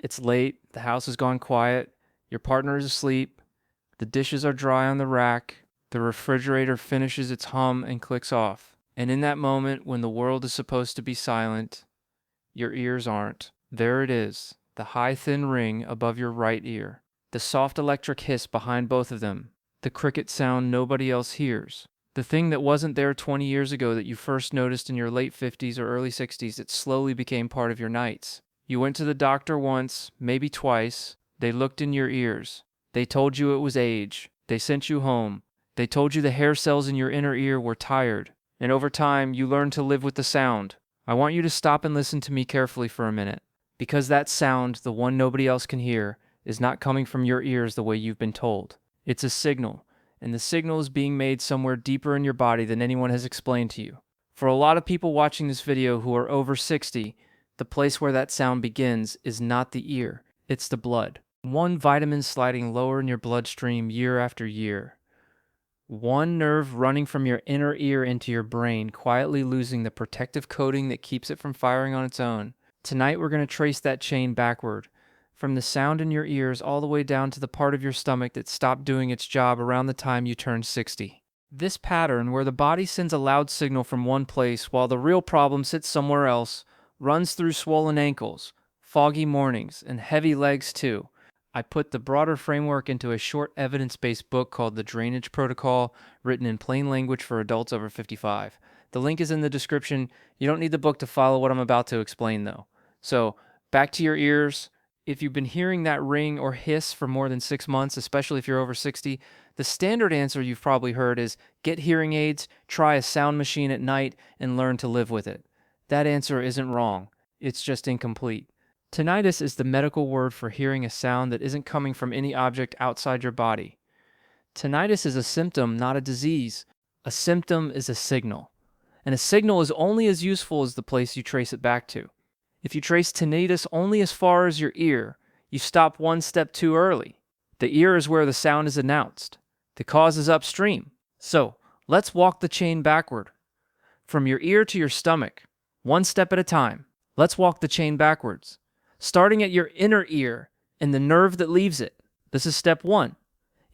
It's late, the house has gone quiet, your partner is asleep, the dishes are dry on the rack, the refrigerator finishes its hum and clicks off. And in that moment, when the world is supposed to be silent, your ears aren't. There it is, the high thin ring above your right ear, the soft electric hiss behind both of them, the cricket sound nobody else hears. The thing that wasn't there 20 years ago that you first noticed in your late 50s or early 60s, it slowly became part of your nights. You went to the doctor once, maybe twice. They looked in your ears. They told you it was age. They sent you home. They told you the hair cells in your inner ear were tired. And over time, you learned to live with the sound. I want you to stop and listen to me carefully for a minute. Because that sound, the one nobody else can hear, is not coming from your ears the way you've been told. It's a signal. And the signal is being made somewhere deeper in your body than anyone has explained to you. For a lot of people watching this video who are over 60, the place where that sound begins is not the ear, it's the blood. One vitamin sliding lower in your bloodstream year after year. One nerve running from your inner ear into your brain, quietly losing the protective coating that keeps it from firing on its own. Tonight we're going to trace that chain backward, from the sound in your ears all the way down to the part of your stomach that stopped doing its job around the time you turned 60. This pattern, where the body sends a loud signal from one place while the real problem sits somewhere else, runs through swollen ankles, foggy mornings, and heavy legs too. I put the broader framework into a short evidence-based book called The Drainage Protocol, written in plain language for adults over 55. The link is in the description. You don't need the book to follow what I'm about to explain though. So, back to your ears. If you've been hearing that ring or hiss for more than 6 months, especially if you're over 60, the standard answer you've probably heard is get hearing aids, try a sound machine at night, and learn to live with it. That answer isn't wrong. It's just incomplete. Tinnitus is the medical word for hearing a sound that isn't coming from any object outside your body. Tinnitus is a symptom, not a disease. A symptom is a signal. And a signal is only as useful as the place you trace it back to. If you trace tinnitus only as far as your ear, you stop one step too early. The ear is where the sound is announced. The cause is upstream. So, let's walk the chain backward. From your ear to your stomach, one step at a time. Let's walk the chain backwards. Starting at your inner ear and the nerve that leaves it. This is step 1.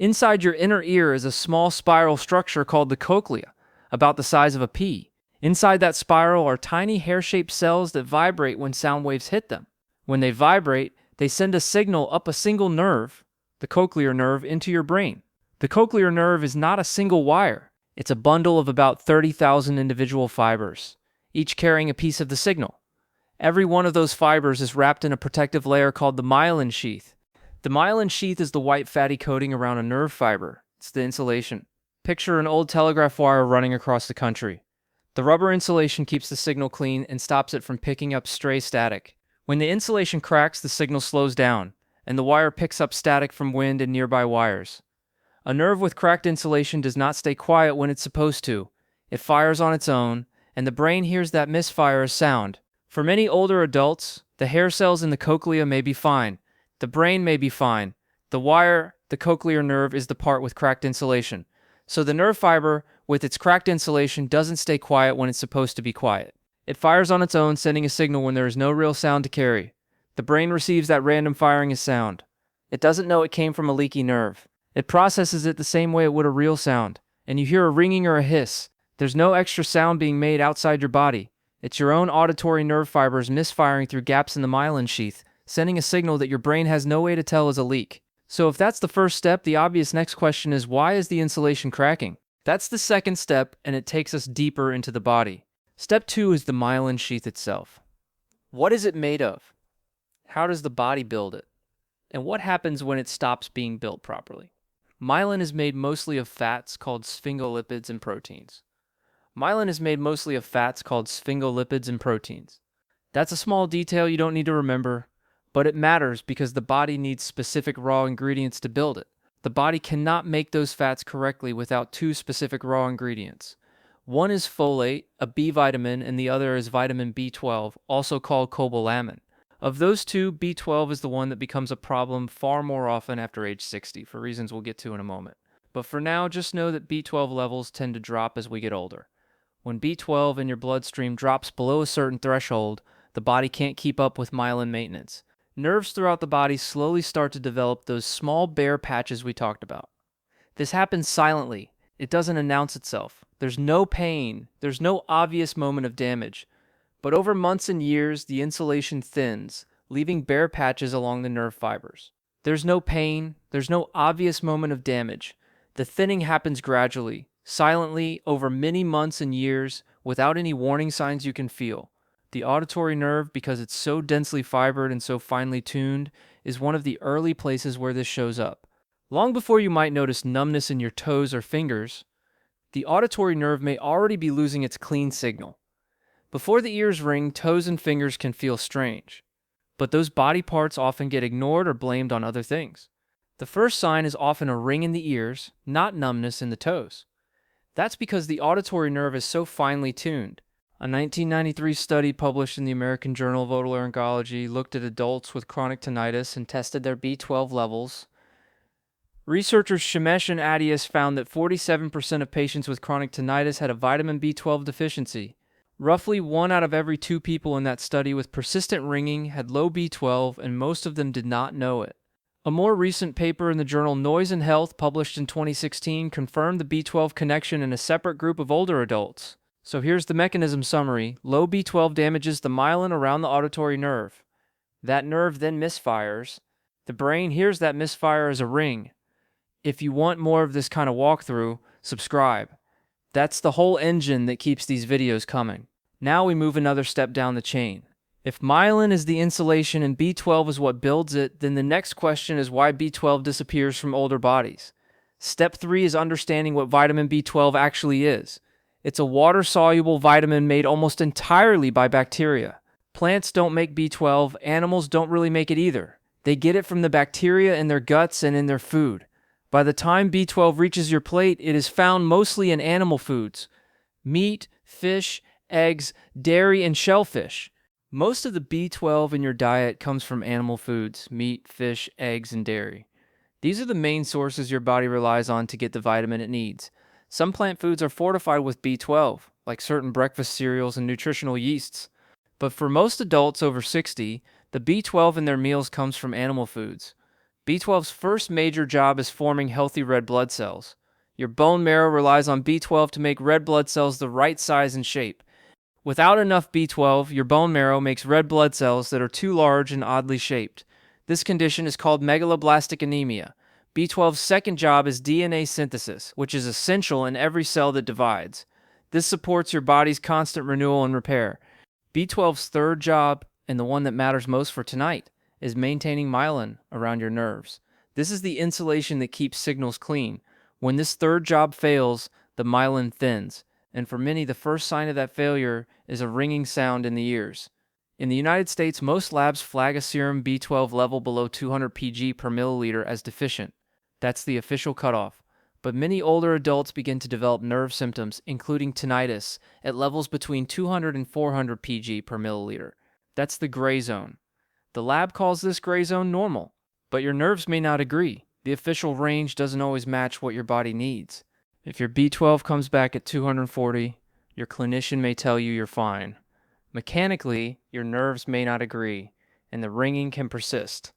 Inside your inner ear is a small spiral structure called the cochlea, about the size of a pea. Inside that spiral are tiny hair-shaped cells that vibrate when sound waves hit them. When they vibrate, they send a signal up a single nerve, the cochlear nerve, into your brain. The cochlear nerve is not a single wire. It's a bundle of about 30,000 individual fibers, each carrying a piece of the signal. Every one of those fibers is wrapped in a protective layer called the myelin sheath. The myelin sheath is the white fatty coating around a nerve fiber. It's the insulation. Picture an old telegraph wire running across the country. The rubber insulation keeps the signal clean and stops it from picking up stray static. When the insulation cracks, the signal slows down, and the wire picks up static from wind and nearby wires. A nerve with cracked insulation does not stay quiet when it's supposed to. It fires on its own, and the brain hears that misfire as sound. For many older adults, the hair cells in the cochlea may be fine. The brain may be fine. The wire, the cochlear nerve, is the part with cracked insulation. So the nerve fiber, with its cracked insulation, doesn't stay quiet when it's supposed to be quiet. It fires on its own, sending a signal when there is no real sound to carry. The brain receives that random firing as sound. It doesn't know it came from a leaky nerve. It processes it the same way it would a real sound. And you hear a ringing or a hiss. There's no extra sound being made outside your body. It's your own auditory nerve fibers misfiring through gaps in the myelin sheath, sending a signal that your brain has no way to tell is a leak. So if that's the first step, the obvious next question is, why is the insulation cracking? That's the second step, and it takes us deeper into the body. Step 2 is the myelin sheath itself. What is it made of? How does the body build it? And what happens when it stops being built properly? Myelin is made mostly of fats called sphingolipids and proteins. Myelin is made mostly of fats called sphingolipids and proteins. That's a small detail you don't need to remember, but it matters because the body needs specific raw ingredients to build it. The body cannot make those fats correctly without 2 specific raw ingredients. One is folate, a B vitamin, and the other is vitamin B12, also called cobalamin. Of those 2, B12 is the one that becomes a problem far more often after age 60, for reasons we'll get to in a moment. But for now, just know that B12 levels tend to drop as we get older. When B12 in your bloodstream drops below a certain threshold, the body can't keep up with myelin maintenance. Nerves throughout the body slowly start to develop those small bare patches we talked about. This happens silently. It doesn't announce itself. There's no pain. There's no obvious moment of damage. But over months and years, the insulation thins, leaving bare patches along the nerve fibers. There's no pain. There's no obvious moment of damage. The thinning happens gradually, silently, over many months and years, without any warning signs you can feel. The auditory nerve, because it's so densely fibered and so finely tuned, is one of the early places where this shows up. Long before you might notice numbness in your toes or fingers, the auditory nerve may already be losing its clean signal. Before the ears ring, toes and fingers can feel strange, but those body parts often get ignored or blamed on other things. The first sign is often a ring in the ears, not numbness in the toes. That's because the auditory nerve is so finely tuned. A 1993 study published in the American Journal of Otolaryngology looked at adults with chronic tinnitus and tested their B12 levels. Researchers Shemesh and Adias found that 47% of patients with chronic tinnitus had a vitamin B12 deficiency. Roughly 1 out of every 2 people in that study with persistent ringing had low B12, and most of them did not know it. A more recent paper in the journal Noise and Health, published in 2016, confirmed the B12 connection in a separate group of older adults. So here's the mechanism summary. Low B12 damages the myelin around the auditory nerve. That nerve then misfires. The brain hears that misfire as a ring. If you want more of this kind of walkthrough, subscribe. That's the whole engine that keeps these videos coming. Now we move another step down the chain. If myelin is the insulation and B12 is what builds it, then the next question is why B12 disappears from older bodies. Step 3 is understanding what vitamin B12 actually is. It's a water-soluble vitamin made almost entirely by bacteria. Plants don't make B12, animals don't really make it either. They get it from the bacteria in their guts and in their food. By the time B12 reaches your plate, it is found mostly in animal foods: meat, fish, eggs, dairy, and shellfish. Most of the B12 in your diet comes from animal foods: meat, fish, eggs, and dairy. These are the main sources your body relies on to get the vitamin it needs. Some plant foods are fortified with B12, like certain breakfast cereals and nutritional yeasts. But for most adults over 60, the B12 in their meals comes from animal foods. B12's first major job is forming healthy red blood cells. Your bone marrow relies on B12 to make red blood cells the right size and shape. Without enough B12, your bone marrow makes red blood cells that are too large and oddly shaped. This condition is called megaloblastic anemia. B12's second job is DNA synthesis, which is essential in every cell that divides. This supports your body's constant renewal and repair. B12's third job, and the one that matters most for tonight, is maintaining myelin around your nerves. This is the insulation that keeps signals clean. When this third job fails, the myelin thins, and for many, the first sign of that failure is a ringing sound in the ears. In the United States, most labs flag a serum B12 level below 200 pg per milliliter as deficient. That's the official cutoff. But many older adults begin to develop nerve symptoms, including tinnitus, at levels between 200 and 400 pg per milliliter. That's the gray zone. The lab calls this gray zone normal, but your nerves may not agree. The official range doesn't always match what your body needs. If your B12 comes back at 240, your clinician may tell you you're fine. Mechanically, your nerves may not agree, and the ringing can persist.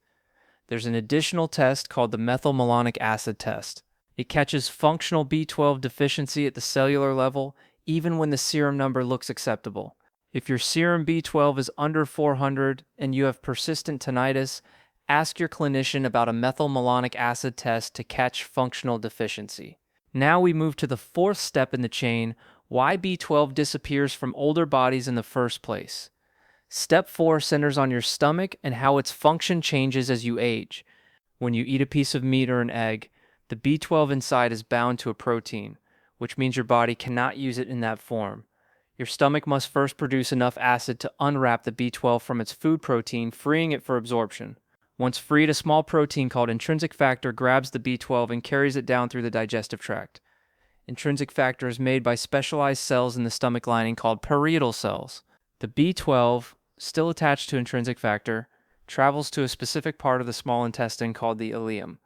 There's an additional test called the methylmalonic acid test. It catches functional B12 deficiency at the cellular level, even when the serum number looks acceptable. If your serum B12 is under 400 and you have persistent tinnitus, ask your clinician about a methylmalonic acid test to catch functional deficiency. Now we move to the fourth step in the chain: why B12 disappears from older bodies in the first place. Step 4 centers on your stomach and how its function changes as you age. When you eat a piece of meat or an egg, the B12 inside is bound to a protein, which means your body cannot use it in that form. Your stomach must first produce enough acid to unwrap the B12 from its food protein, freeing it for absorption. Once freed, a small protein called intrinsic factor grabs the B12 and carries it down through the digestive tract. Intrinsic factor is made by specialized cells in the stomach lining called parietal cells. The B12, still attached to intrinsic factor, travels to a specific part of the small intestine called the ileum,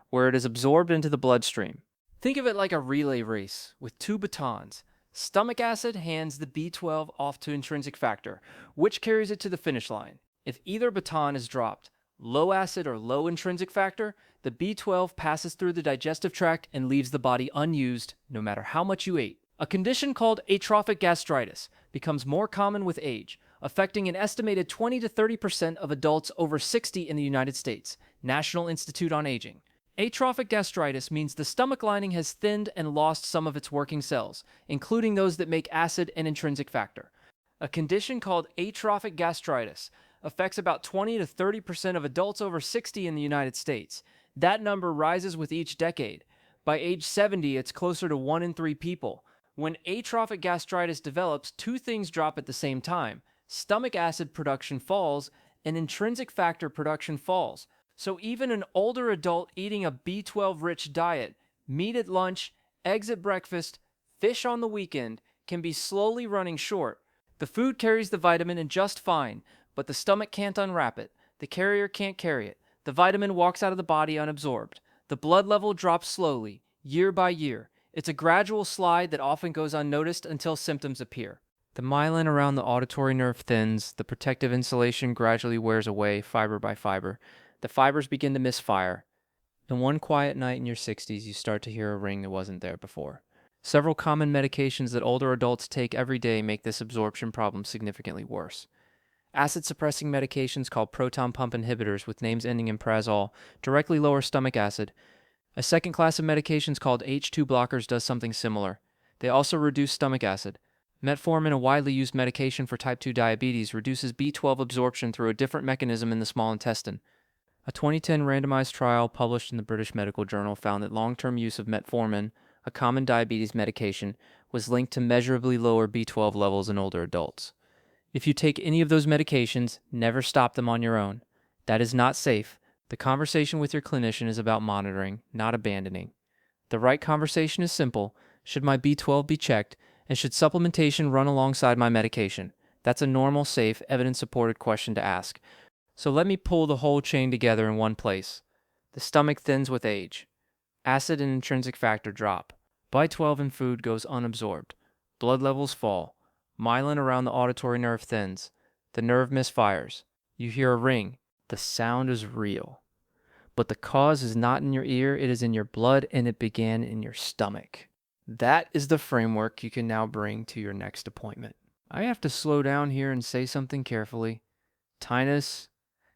where it is absorbed into the bloodstream. Think of it like a relay race with 2 batons. Stomach acid hands the B12 off to intrinsic factor, which carries it to the finish line. If either baton is dropped, Low acid or low intrinsic factor, the B12 passes through the digestive tract and leaves the body unused no matter how much you ate. A condition called atrophic gastritis becomes more common with age, affecting an estimated 20 to 30% of adults over 60 in the United States. National Institute on Aging. Atrophic gastritis means the stomach lining has thinned and lost some of its working cells, including those that make acid and intrinsic factor. A condition called atrophic gastritis affects about 20 to 30% of adults over 60 in the United States. That number rises with each decade. By age 70, it's closer to 1 in 3 people. When atrophic gastritis develops, two things drop at the same time. Stomach acid production falls, and intrinsic factor production falls. So even an older adult eating a B12-rich diet, meat at lunch, eggs at breakfast, fish on the weekend, can be slowly running short. The food carries the vitamin in just fine, but the stomach can't unwrap it. The carrier can't carry it. The vitamin walks out of the body unabsorbed. The blood level drops slowly, year by year. It's a gradual slide that often goes unnoticed until symptoms appear. The myelin around the auditory nerve thins, the protective insulation gradually wears away, fiber by fiber. The fibers begin to misfire. And one quiet night in your 60s, you start to hear a ring that wasn't there before. Several common medications that older adults take every day make this absorption problem significantly worse. Acid-suppressing medications called proton pump inhibitors with names ending in prazole directly lower stomach acid. A second class of medications called H2 blockers does something similar. They also reduce stomach acid. Metformin, a widely used medication for type 2 diabetes, reduces B12 absorption through a different mechanism in the small intestine. A 2010 randomized trial published in the British Medical Journal found that long-term use of metformin, a common diabetes medication, was linked to measurably lower B12 levels in older adults. If you take any of those medications, never stop them on your own. That is not safe. The conversation with your clinician is about monitoring, not abandoning. The right conversation is simple. Should my B12 be checked, and should supplementation run alongside my medication? That's a normal, safe, evidence-supported question to ask. So let me pull the whole chain together in one place. The stomach thins with age. Acid and intrinsic factor drop. B12 in food goes unabsorbed. Blood levels fall. Myelin around the auditory nerve thins. The nerve misfires. You hear a ring. The sound is real. But the cause is not in your ear, it is in your blood, and it began in your stomach. That is the framework you can now bring to your next appointment. I have to slow down here and say something carefully. Tinnitus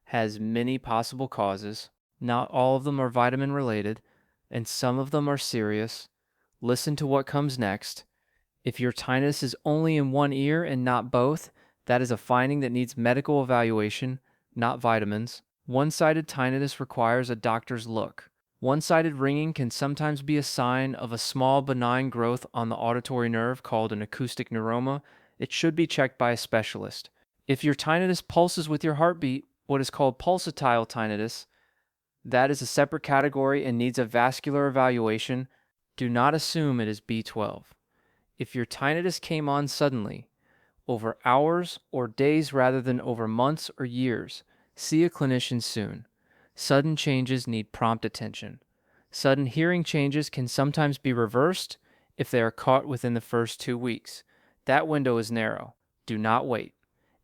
has many possible causes. Not all of them are vitamin related, and some of them are serious. Listen to what comes next. If your tinnitus is only in one ear and not both, that is a finding that needs medical evaluation, not vitamins. One-sided tinnitus requires a doctor's look. One-sided ringing can sometimes be a sign of a small benign growth on the auditory nerve called an acoustic neuroma. It should be checked by a specialist. If your tinnitus pulses with your heartbeat, what is called pulsatile tinnitus, that is a separate category and needs a vascular evaluation. Do not assume it is B12. If your tinnitus came on suddenly, over hours or days rather than over months or years, see a clinician soon. Sudden changes need prompt attention. Sudden hearing changes can sometimes be reversed if they are caught within the first 2 weeks. That window is narrow. Do not wait.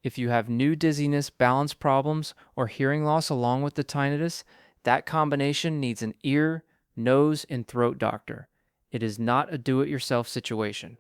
If you have new dizziness, balance problems, or hearing loss along with the tinnitus, that combination needs an ear, nose, and throat doctor. It is not a do-it-yourself situation.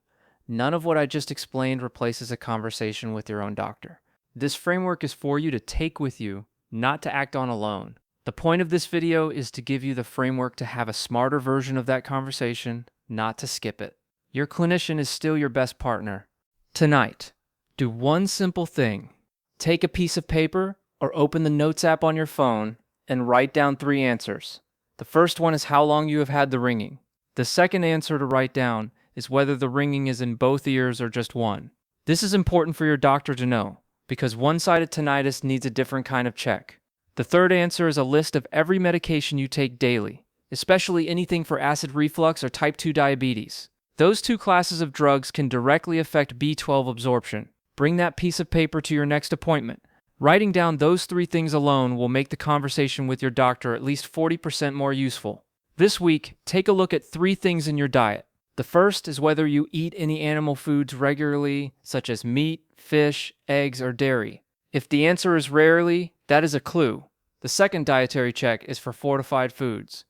None of what I just explained replaces a conversation with your own doctor. This framework is for you to take with you, not to act on alone. The point of this video is to give you the framework to have a smarter version of that conversation, not to skip it. Your clinician is still your best partner. Tonight, do one simple thing. Take a piece of paper or open the Notes app on your phone and write down 3 answers. The first one is how long you have had the ringing. The second answer to write down is whether the ringing is in both ears or just one. This is important for your doctor to know, because one-sided tinnitus needs a different kind of check. The third answer is a list of every medication you take daily, especially anything for acid reflux or type 2 diabetes. Those 2 classes of drugs can directly affect B12 absorption. Bring that piece of paper to your next appointment. Writing down those 3 things alone will make the conversation with your doctor at least 40% more useful. This week, take a look at 3 things in your diet. The first is whether you eat any animal foods regularly, such as meat, fish, eggs, or dairy. If the answer is rarely, that is a clue. The second dietary check is for fortified foods.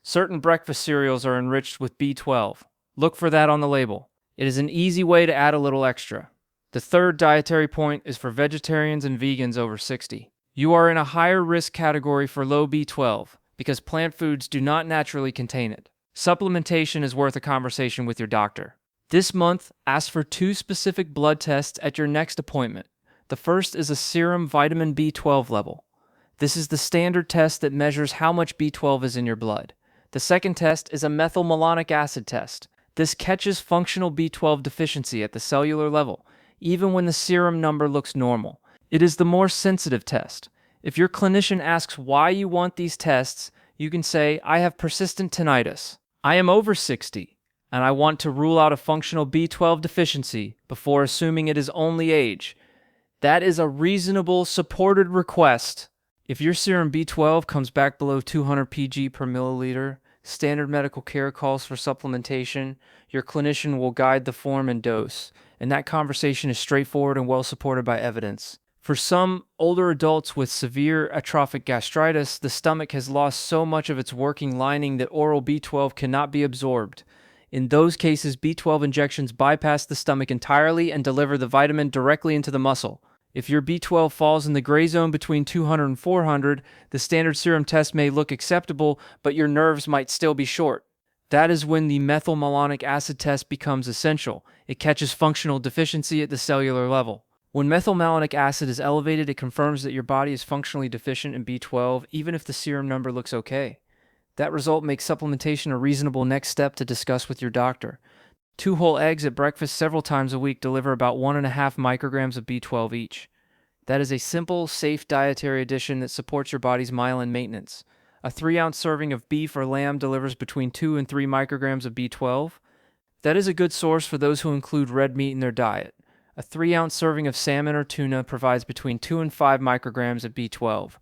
Certain breakfast cereals are enriched with B12. Look for that on the label. It is an easy way to add a little extra. The third dietary point is for vegetarians and vegans over 60. You are in a higher risk category for low B12 because plant foods do not naturally contain it. Supplementation is worth a conversation with your doctor. This month, ask for 2 specific blood tests at your next appointment. The first is a serum vitamin B12 level. This is the standard test that measures how much B12 is in your blood. The second test is a methylmalonic acid test. This catches functional B12 deficiency at the cellular level, even when the serum number looks normal. It is the more sensitive test. If your clinician asks why you want these tests, you can say, I have persistent tinnitus. I am over 60, and I want to rule out a functional B12 deficiency before assuming it is only age. That is a reasonable, supported request. If your serum B12 comes back below 200 pg per milliliter, standard medical care calls for supplementation, your clinician will guide the form and dose, and that conversation is straightforward and well supported by evidence. For some older adults with severe atrophic gastritis, the stomach has lost so much of its working lining that oral B12 cannot be absorbed. In those cases, B12 injections bypass the stomach entirely and deliver the vitamin directly into the muscle. If your B12 falls in the gray zone between 200 and 400, the standard serum test may look acceptable, but your nerves might still be short. That is when the methylmalonic acid test becomes essential. It catches functional deficiency at the cellular level. When methylmalonic acid is elevated, it confirms that your body is functionally deficient in B12, even if the serum number looks okay. That result makes supplementation a reasonable next step to discuss with your doctor. 2 whole eggs at breakfast several times a week deliver about 1.5 micrograms of B12 each. That is a simple, safe dietary addition that supports your body's myelin maintenance. A 3-ounce serving of beef or lamb delivers between 2 and 3 micrograms of B12. That is a good source for those who include red meat in their diet. A 3-ounce serving of salmon or tuna provides between 2 and 5 micrograms of B12,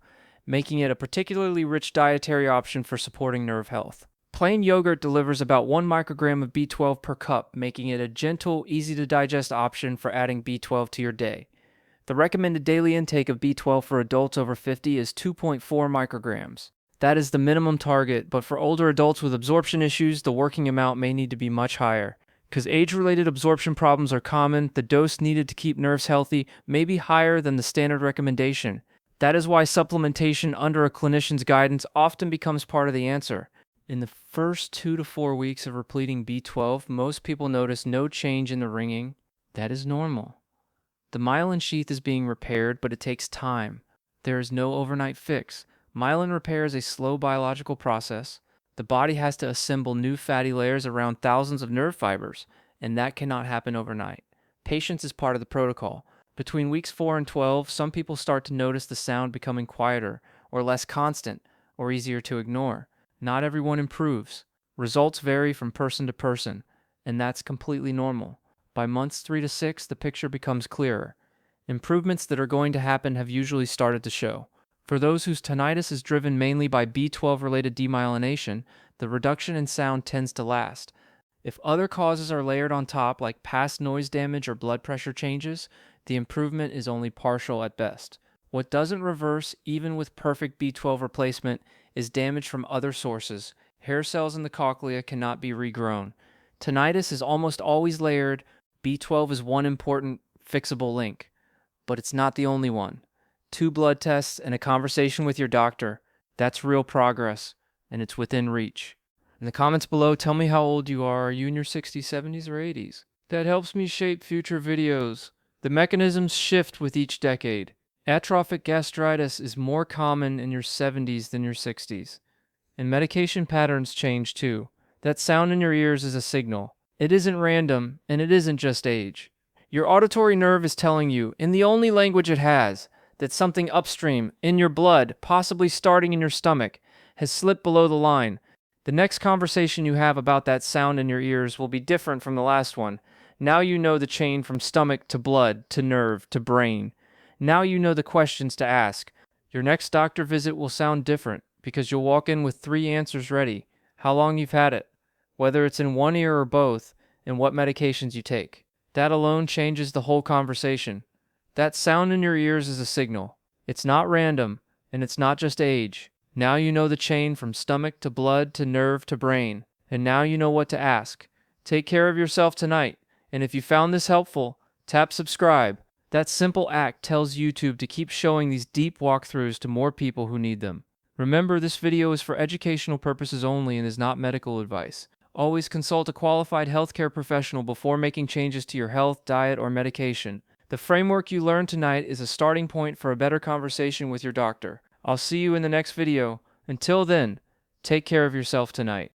making it a particularly rich dietary option for supporting nerve health. Plain yogurt delivers about 1 microgram of B12 per cup, making it a gentle, easy-to-digest option for adding B12 to your day. The recommended daily intake of B12 for adults over 50 is 2.4 micrograms. That is the minimum target, but for older adults with absorption issues, the working amount may need to be much higher. Because age-related absorption problems are common, the dose needed to keep nerves healthy may be higher than the standard recommendation. That is why supplementation under a clinician's guidance often becomes part of the answer. In the first 2 to 4 weeks of repleting B12, most people notice no change in the ringing. That is normal. The myelin sheath is being repaired, but it takes time. There is no overnight fix. Myelin repair is a slow biological process. The body has to assemble new fatty layers around thousands of nerve fibers, and that cannot happen overnight. Patience is part of the protocol. Between weeks 4 and 12, some people start to notice the sound becoming quieter, or less constant, or easier to ignore. Not everyone improves. Results vary from person to person, and that's completely normal. By months 3 to 6, the picture becomes clearer. Improvements that are going to happen have usually started to show. For those whose tinnitus is driven mainly by B12-related demyelination, the reduction in sound tends to last. If other causes are layered on top, like past noise damage or blood pressure changes, the improvement is only partial at best. What doesn't reverse, even with perfect B12 replacement, is damage from other sources. Hair cells in the cochlea cannot be regrown. Tinnitus is almost always layered. B12 is one important, fixable link. But it's not the only one. 2 blood tests and a conversation with your doctor. That's real progress, and it's within reach. In the comments below, tell me how old you are. Are you in your 60s, 70s, or 80s? That helps me shape future videos. The mechanisms shift with each decade. Atrophic gastritis is more common in your 70s than your 60s. And medication patterns change too. That sound in your ears is a signal. It isn't random, and it isn't just age. Your auditory nerve is telling you, in the only language it has, that something upstream, in your blood, possibly starting in your stomach, has slipped below the line. The next conversation you have about that sound in your ears will be different from the last one. Now you know the chain from stomach to blood, to nerve, to brain. Now you know the questions to ask. Your next doctor visit will sound different, because you'll walk in with 3 answers ready. How long you've had it, whether it's in one ear or both, and what medications you take. That alone changes the whole conversation. That sound in your ears is a signal. It's not random. And it's not just age. Now you know the chain from stomach to blood to nerve to brain. And now you know what to ask. Take care of yourself tonight. And if you found this helpful, tap subscribe. That simple act tells YouTube to keep showing these deep walkthroughs to more people who need them. Remember, this video is for educational purposes only and is not medical advice. Always consult a qualified healthcare professional before making changes to your health, diet, or medication. The framework you learned tonight is a starting point for a better conversation with your doctor. I'll see you in the next video. Until then, take care of yourself tonight.